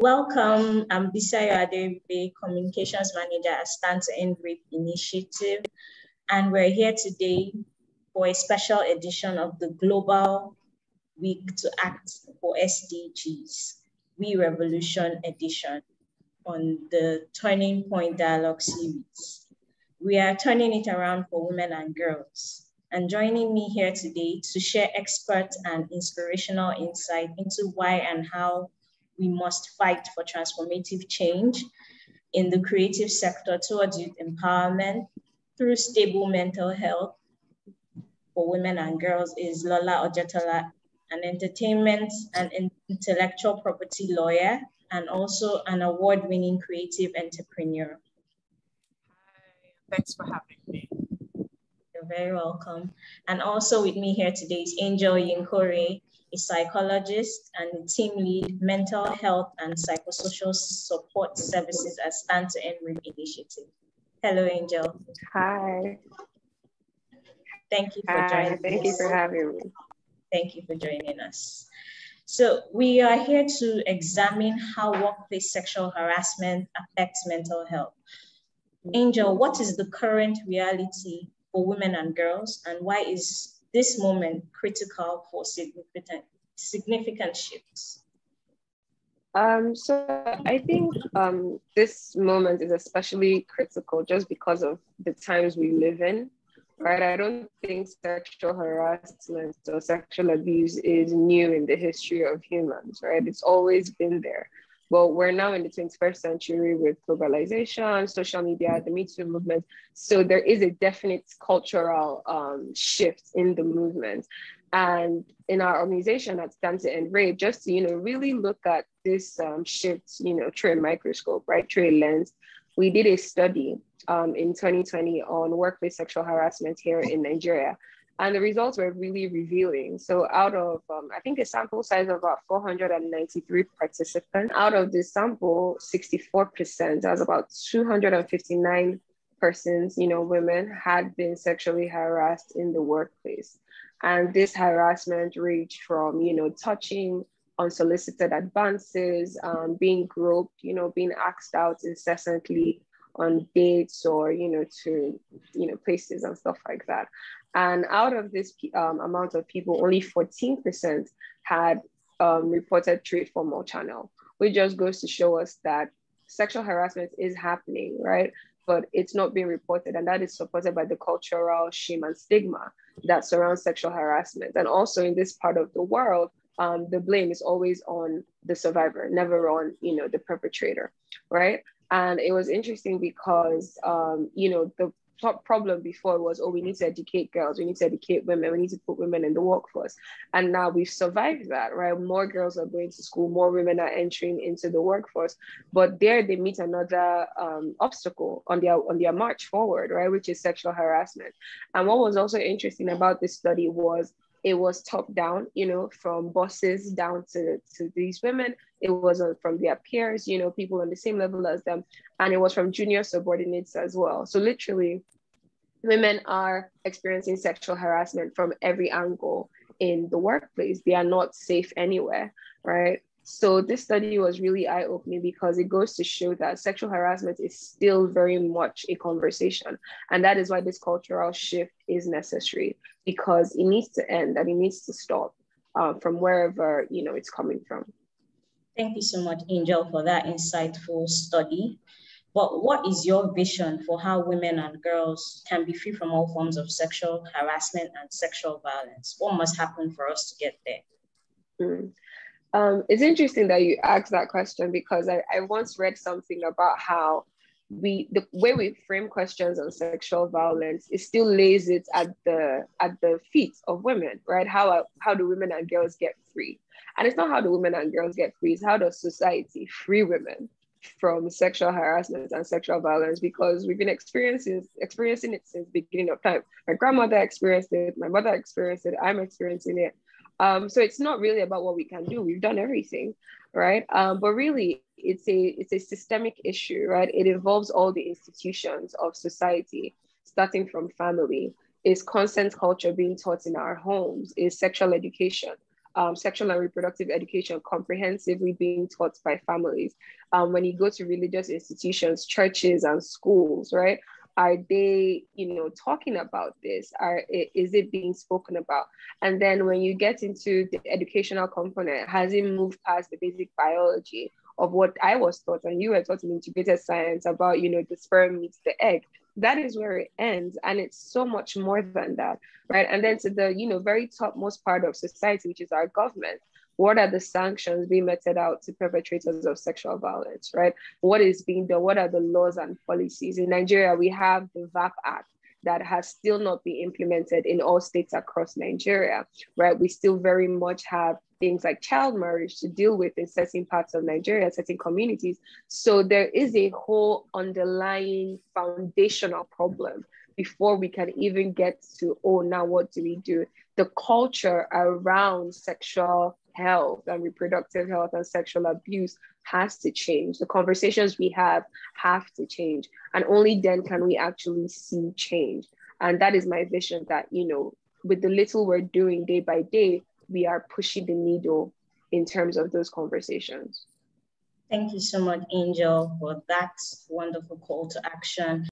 Welcome, I'm Bisayo Aderibigbe, Communications Manager at STER to End Rape Initiative, and we're here today for a special edition of the Global Week To Act4SDGs, We Revolution edition on the Turning Point Dialogue series. We are turning it around for women and girls. And joining me here today to share expert and inspirational insight into why and how we must fight for transformative change in the creative sector towards youth empowerment through stable mental health for women and girls is Lola Ojetola, an entertainment and intellectual property lawyer, and also an award-winning creative entrepreneur. Hi, thanks for having me. You're very welcome. And also with me here today is Angel Yinkore, a psychologist and team lead, mental health and psychosocial support services at STER to End Rape Initiative. Hello, Angel. Hi. Thank you for joining us. Thank you for having me. Thank you for joining us. So we are here to examine how workplace sexual harassment affects mental health. Angel, what is the current reality for women and girls, and why is this moment critical for significant shifts? So I think this moment is especially critical just because of the times we live in, right? I don't think sexual harassment or sexual abuse is new in the history of humans, right? It's always been there. But we're now in the 21st century with globalization, social media, the Me Too movement. So there is a definite cultural shift in the movement. And in our organization at STER to End Rape, just to really look at this shift, through a microscope, right, through a lens, we did a study in 2020 on workplace sexual harassment here in Nigeria. And the results were really revealing. So out of, I think a sample size of about 493 participants, out of this sample, 64%, that's about 259 persons, women had been sexually harassed in the workplace. And this harassment ranged from, touching, unsolicited advances, being groped, being asked out incessantly on dates or, to, places and stuff like that. And out of this amount of people, only 14% had reported through a formal channel, which just goes to show us that sexual harassment is happening, right? But it's not being reported. And that is supported by the cultural shame and stigma that surrounds sexual harassment. And also in this part of the world, the blame is always on the survivor, never on, the perpetrator, right? And it was interesting because, the top problem before was, we need to educate girls, we need to educate women, we need to put women in the workforce. And now we've survived that, right? More girls are going to school, more women are entering into the workforce, but there they meet another obstacle on their march forward, right? Which is sexual harassment. And what was also interesting about this study was it was top down, from bosses down to these women. It was from their peers, people on the same level as them. And it was from junior subordinates as well. So literally, women are experiencing sexual harassment from every angle in the workplace. They are not safe anywhere, right? So this study was really eye-opening because it goes to show that sexual harassment is still very much a conversation. And that is why this cultural shift is necessary, because it needs to end and it needs to stop from wherever, it's coming from. Thank you so much, Angel, for that insightful study. But what is your vision for how women and girls can be free from all forms of sexual harassment and sexual violence? What must happen for us to get there? It's interesting that you asked that question because I once read something about how the way we frame questions on sexual violence, it still lays it at the feet of women, right? How do women and girls get free? And it's not how do women and girls get free, it's how does society free women from sexual harassment and sexual violence, because we've been experiencing it since the beginning of time. My grandmother experienced it, my mother experienced it, I'm experiencing it. So it's not really about what we can do. We've done everything, right? But really, it's a systemic issue, right? It involves all the institutions of society, starting from family. Is consent culture being taught in our homes? Is sexual education sexual and reproductive education comprehensively being taught by families? When you go to religious institutions, churches and schools, right? Are they, talking about this? Is it being spoken about? And then when you get into the educational component, has it moved past the basic biology of what I was taught and you were taught in integrated science about, the sperm meets the egg? That is where it ends. And it's so much more than that, right? And then to the, very topmost part of society, which is our government. What are the sanctions being meted out to perpetrators of sexual violence, right? What is being done? What are the laws and policies? In Nigeria, we have the VAP Act that has still not been implemented in all states across Nigeria, right? We still very much have things like child marriage to deal with in certain parts of Nigeria, certain communities. So there is a whole underlying foundational problem before we can even get to, oh, now what do we do? The culture around sexual health and reproductive health and sexual abuse has to change. The conversations we have to change. And only then can we actually see change. And that is my vision, that, with the little we're doing day by day, we are pushing the needle in terms of those conversations. Thank you so much, Angel, for that wonderful call to action.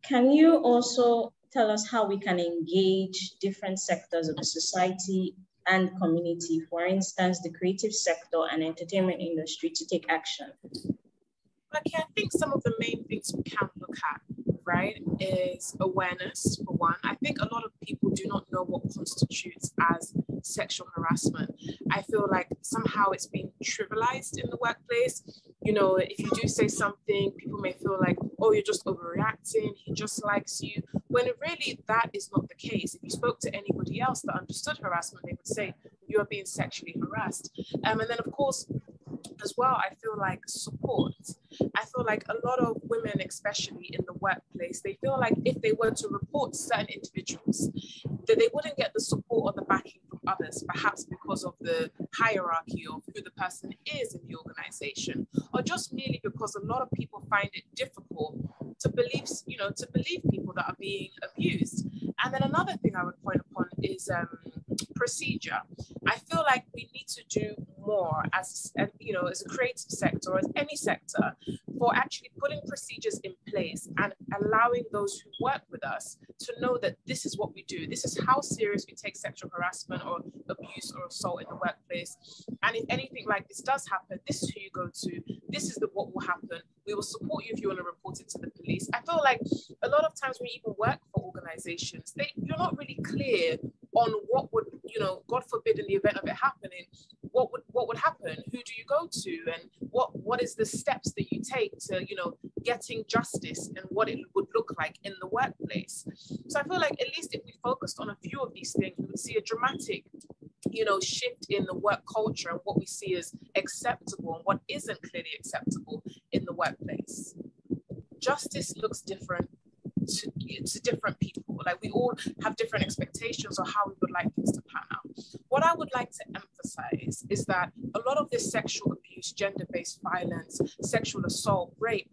Can you also tell us how we can engage different sectors of the society and community, for instance, the creative sector and entertainment industry, to take action? Okay, I think some of the main things we can look at, right, is awareness, for one. I think a lot of people do not know what constitutes as sexual harassment. I feel like somehow it's been trivialized in the workplace. If you do say something, people may feel like, oh, you're just overreacting, he just likes you, when really that is not the case. If you spoke to anybody else that understood harassment, they would say you are being sexually harassed. And then, of course, as well, I feel like support. I feel like a lot of women, especially in the workplace, they feel like if they were to report certain individuals, that they wouldn't get the support or the backing from others, perhaps because of the hierarchy of who the person is in the organization, or just merely because a lot of people find it difficult to believe, people that are being abused. And then another thing I would point upon is procedure. I feel like we need to do more as a creative sector, or as any sector, for actually putting procedures in place and allowing those who work with us to know that this is what we do. This is how serious we take sexual harassment or abuse or assault in the workplace. And if anything like this does happen, this is who you go to. This is what will happen. We will support you if you want to report it to the police. I feel like a lot of times when you even work for organizations, you're not really clear on what would, God forbid, in the event of it happening, what would happen? Who do you go to? And what is the steps that you take to, getting justice and what it would look like in the workplace? So I feel like at least if we focused on a few of these things, we would see a dramatic, shift in the work culture and what we see as acceptable and what isn't clearly acceptable in the workplace. Justice looks different to different people. Like, we all have different expectations of how we would like things to pan out. What I would like to emphasize is that a lot of this sexual abuse, gender-based violence, sexual assault, rape,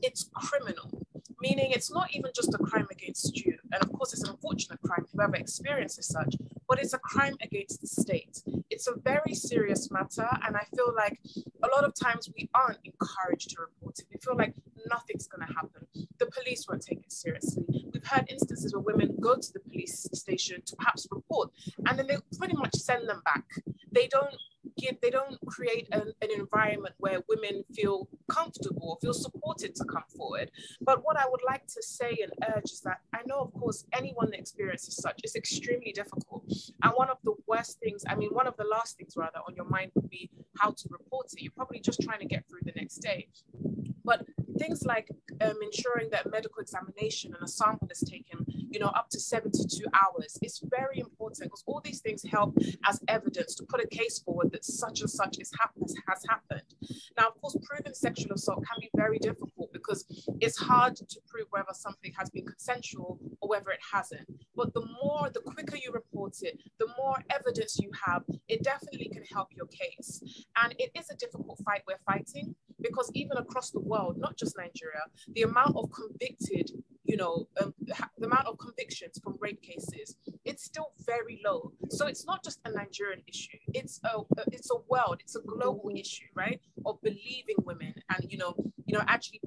it's criminal. Meaning it's not even just a crime against you. And of course, it's an unfortunate crime, whoever experiences such, but it's a crime against the state. It's a very serious matter. And I feel like a lot of times we aren't encouraged to report it. We feel like nothing's going to happen. The police won't take it seriously. We've heard instances where women go to the police station to perhaps report, and then they pretty much send them back. They don't create an environment where women feel comfortable, feel supported to come forward. But what I would like to say and urge is that I know, of course, anyone that experiences such is extremely difficult. And one of the last things rather on your mind would be how to report it. You're probably just trying to get through the next day. But things like ensuring that a medical examination and a sample is taken, up to 72 hours is very important, because all these things help as evidence to put a case forward that such and such has happened. Now, of course, proving sexual assault can be very difficult because it's hard to prove whether something has been consensual or whether it hasn't. But the quicker you report it, the more evidence you have, it definitely can help your case. And it is a difficult fight we're fighting, because even across the world, not just Nigeria, the amount of convicted, the amount of convictions from rape cases, it's still very low. So it's not just a Nigerian issue. It's a world, it's a global issue, right? Of believing women and, actually,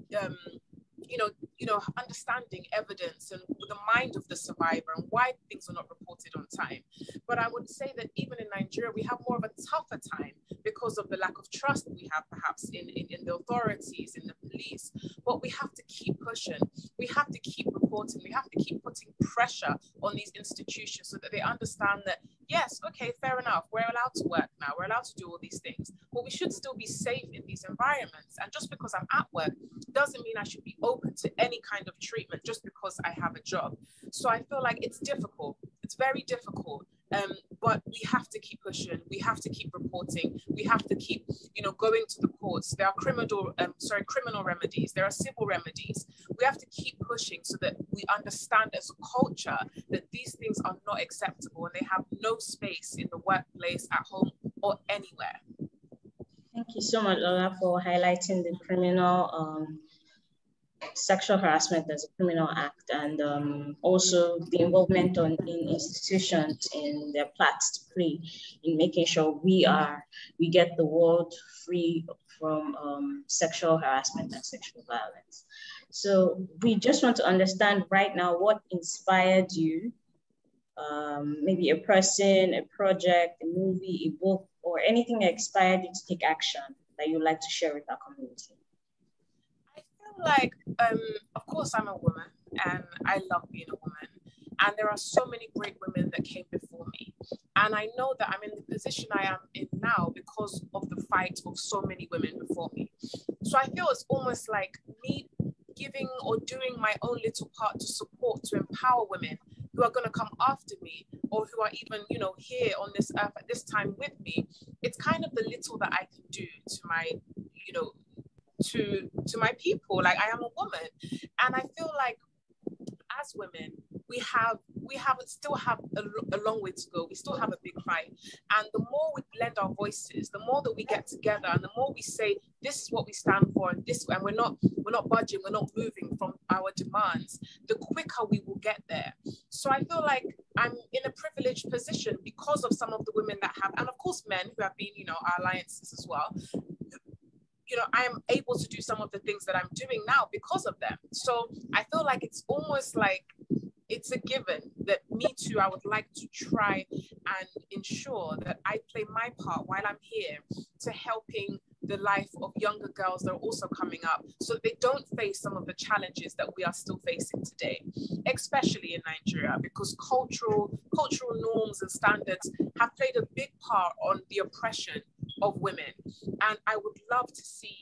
understanding evidence and the mind of the survivor and why things are not reported on time. But I would say that even in Nigeria, we have more of a tougher time because of the lack of trust that we have perhaps in the authorities, in the police. But we have to keep pushing. We have to keep reporting. We have to keep putting pressure on these institutions so that they understand that, yes, okay, fair enough. We're allowed to work now. We're allowed to do all these things. But we should still be safe in these environments. And just because I'm at work doesn't mean I should be open to any kind of treatment just because I have a job. So I feel like it's difficult. It's very difficult. But we have to keep pushing. We have to keep reporting. We have to keep, going to the courts. There are criminal remedies. There are civil remedies. We have to keep pushing so that we understand as a culture that these things are not acceptable and they have no space in the workplace, at home, or anywhere. Thank you so much, Lola, for highlighting the criminal sexual harassment as a criminal act, and also the involvement in institutions in their parts to play in making sure we get the world free from sexual harassment and sexual violence. So we just want to understand right now what inspired you, maybe a person, a project, a movie, a book, or anything that inspired you to take action that you'd like to share with our community. Like, of course, I'm a woman and I love being a woman. And there are so many great women that came before me. And I know that I'm in the position I am in now because of the fight of so many women before me. So I feel it's almost like me giving or doing my own little part to support, to empower women who are going to come after me or who are even, here on this earth at this time with me. It's kind of the little that I can do to my, to my people. Like, I am a woman, and I feel like as women we still have a long way to go. We still have a big fight, and the more we blend our voices, the more that we get together, and the more we say this is what we stand for, and we're not budging, we're not moving from our demands, the quicker we will get there. So I feel like I'm in a privileged position because of some of the women that have, and of course men who have been, our alliances as well. I'm able to do some of the things that I'm doing now because of them. So I feel like it's almost like it's a given that me too, I would like to try and ensure that I play my part while I'm here to helping the life of younger girls that are also coming up so that they don't face some of the challenges that we are still facing today, especially in Nigeria, because cultural norms and standards have played a big part on the oppression of women. And I would love to see,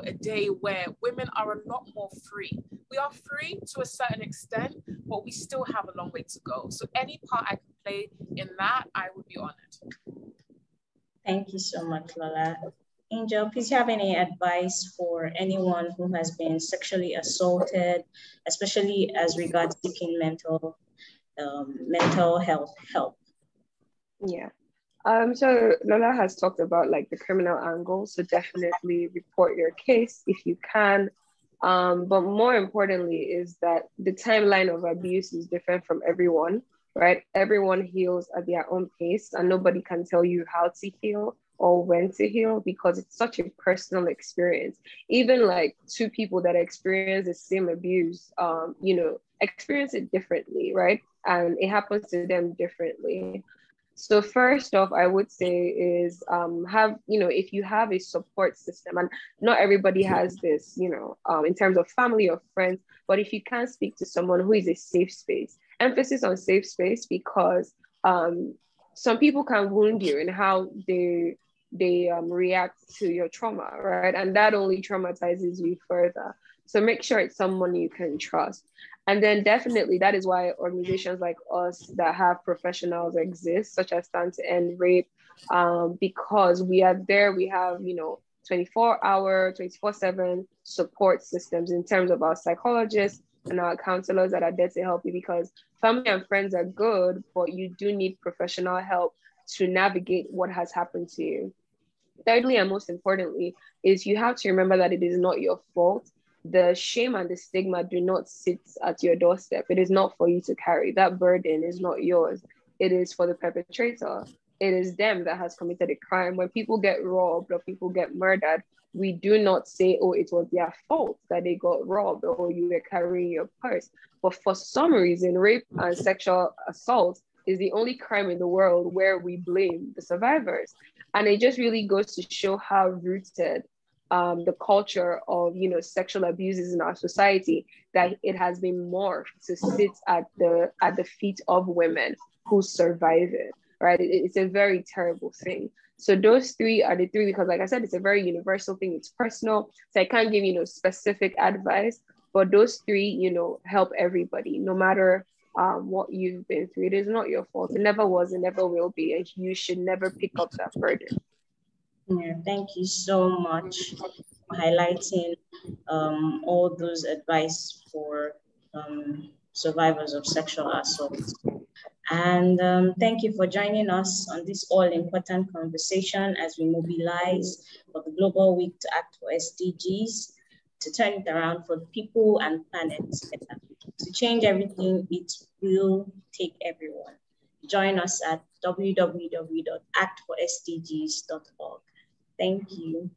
a day where women are a lot more free. We are free to a certain extent, but we still have a long way to go. So any part I can play in that, I would be honored. Thank you so much, Lola. Angel, please have any advice for anyone who has been sexually assaulted, especially as regards seeking mental health help? Yeah. So Lola has talked about like the criminal angle. So definitely report your case if you can. But more importantly is that the timeline of abuse is different from everyone, right? Everyone heals at their own pace, and nobody can tell you how to heal or when to heal because it's such a personal experience. Even like two people that experience the same abuse, experience it differently, right? And it happens to them differently. So first off, I would say is if you have a support system, and not everybody has this, in terms of family or friends, but if you can speak to someone who is a safe space, emphasis on safe space, because some people can wound you in how they react to your trauma, right? And that only traumatizes you further. So make sure it's someone you can trust. And then definitely that is why organizations like us that have professionals exist, such as Stand to End Rape, because we are there, we have, 24-hour, 24/7 support systems in terms of our psychologists and our counselors that are there to help you, because family and friends are good, but you do need professional help to navigate what has happened to you. Thirdly, and most importantly, is you have to remember that it is not your fault. the shame and the stigma do not sit at your doorstep. It is not for you to carry. That burden is not yours. It is for the perpetrator. It is them that has committed a crime. When people get robbed or people get murdered, we do not say, oh, it was their fault that they got robbed or you were carrying your purse. But for some reason, rape and sexual assault is the only crime in the world where we blame the survivors. And it just really goes to show how rooted the culture of, you know, sexual abuses in our society, that it has been morphed to sit at the feet of women who survive it, right? It's a very terrible thing. So those three are the three, because like I said, it's a very universal thing. It's personal. So I can't give, you know, specific advice, but those three, you know, help everybody, no matter what you've been through. It is not your fault. It never was, it never will be. And you should never pick up that burden. Yeah, thank you so much for highlighting all those advice for survivors of sexual assault. And thank you for joining us on this all-important conversation as we mobilize for the Global Week to Act for SDGs, to turn it around for people and planet. To change everything, it will take everyone. Join us at www.act4sdgs.org. Thank you.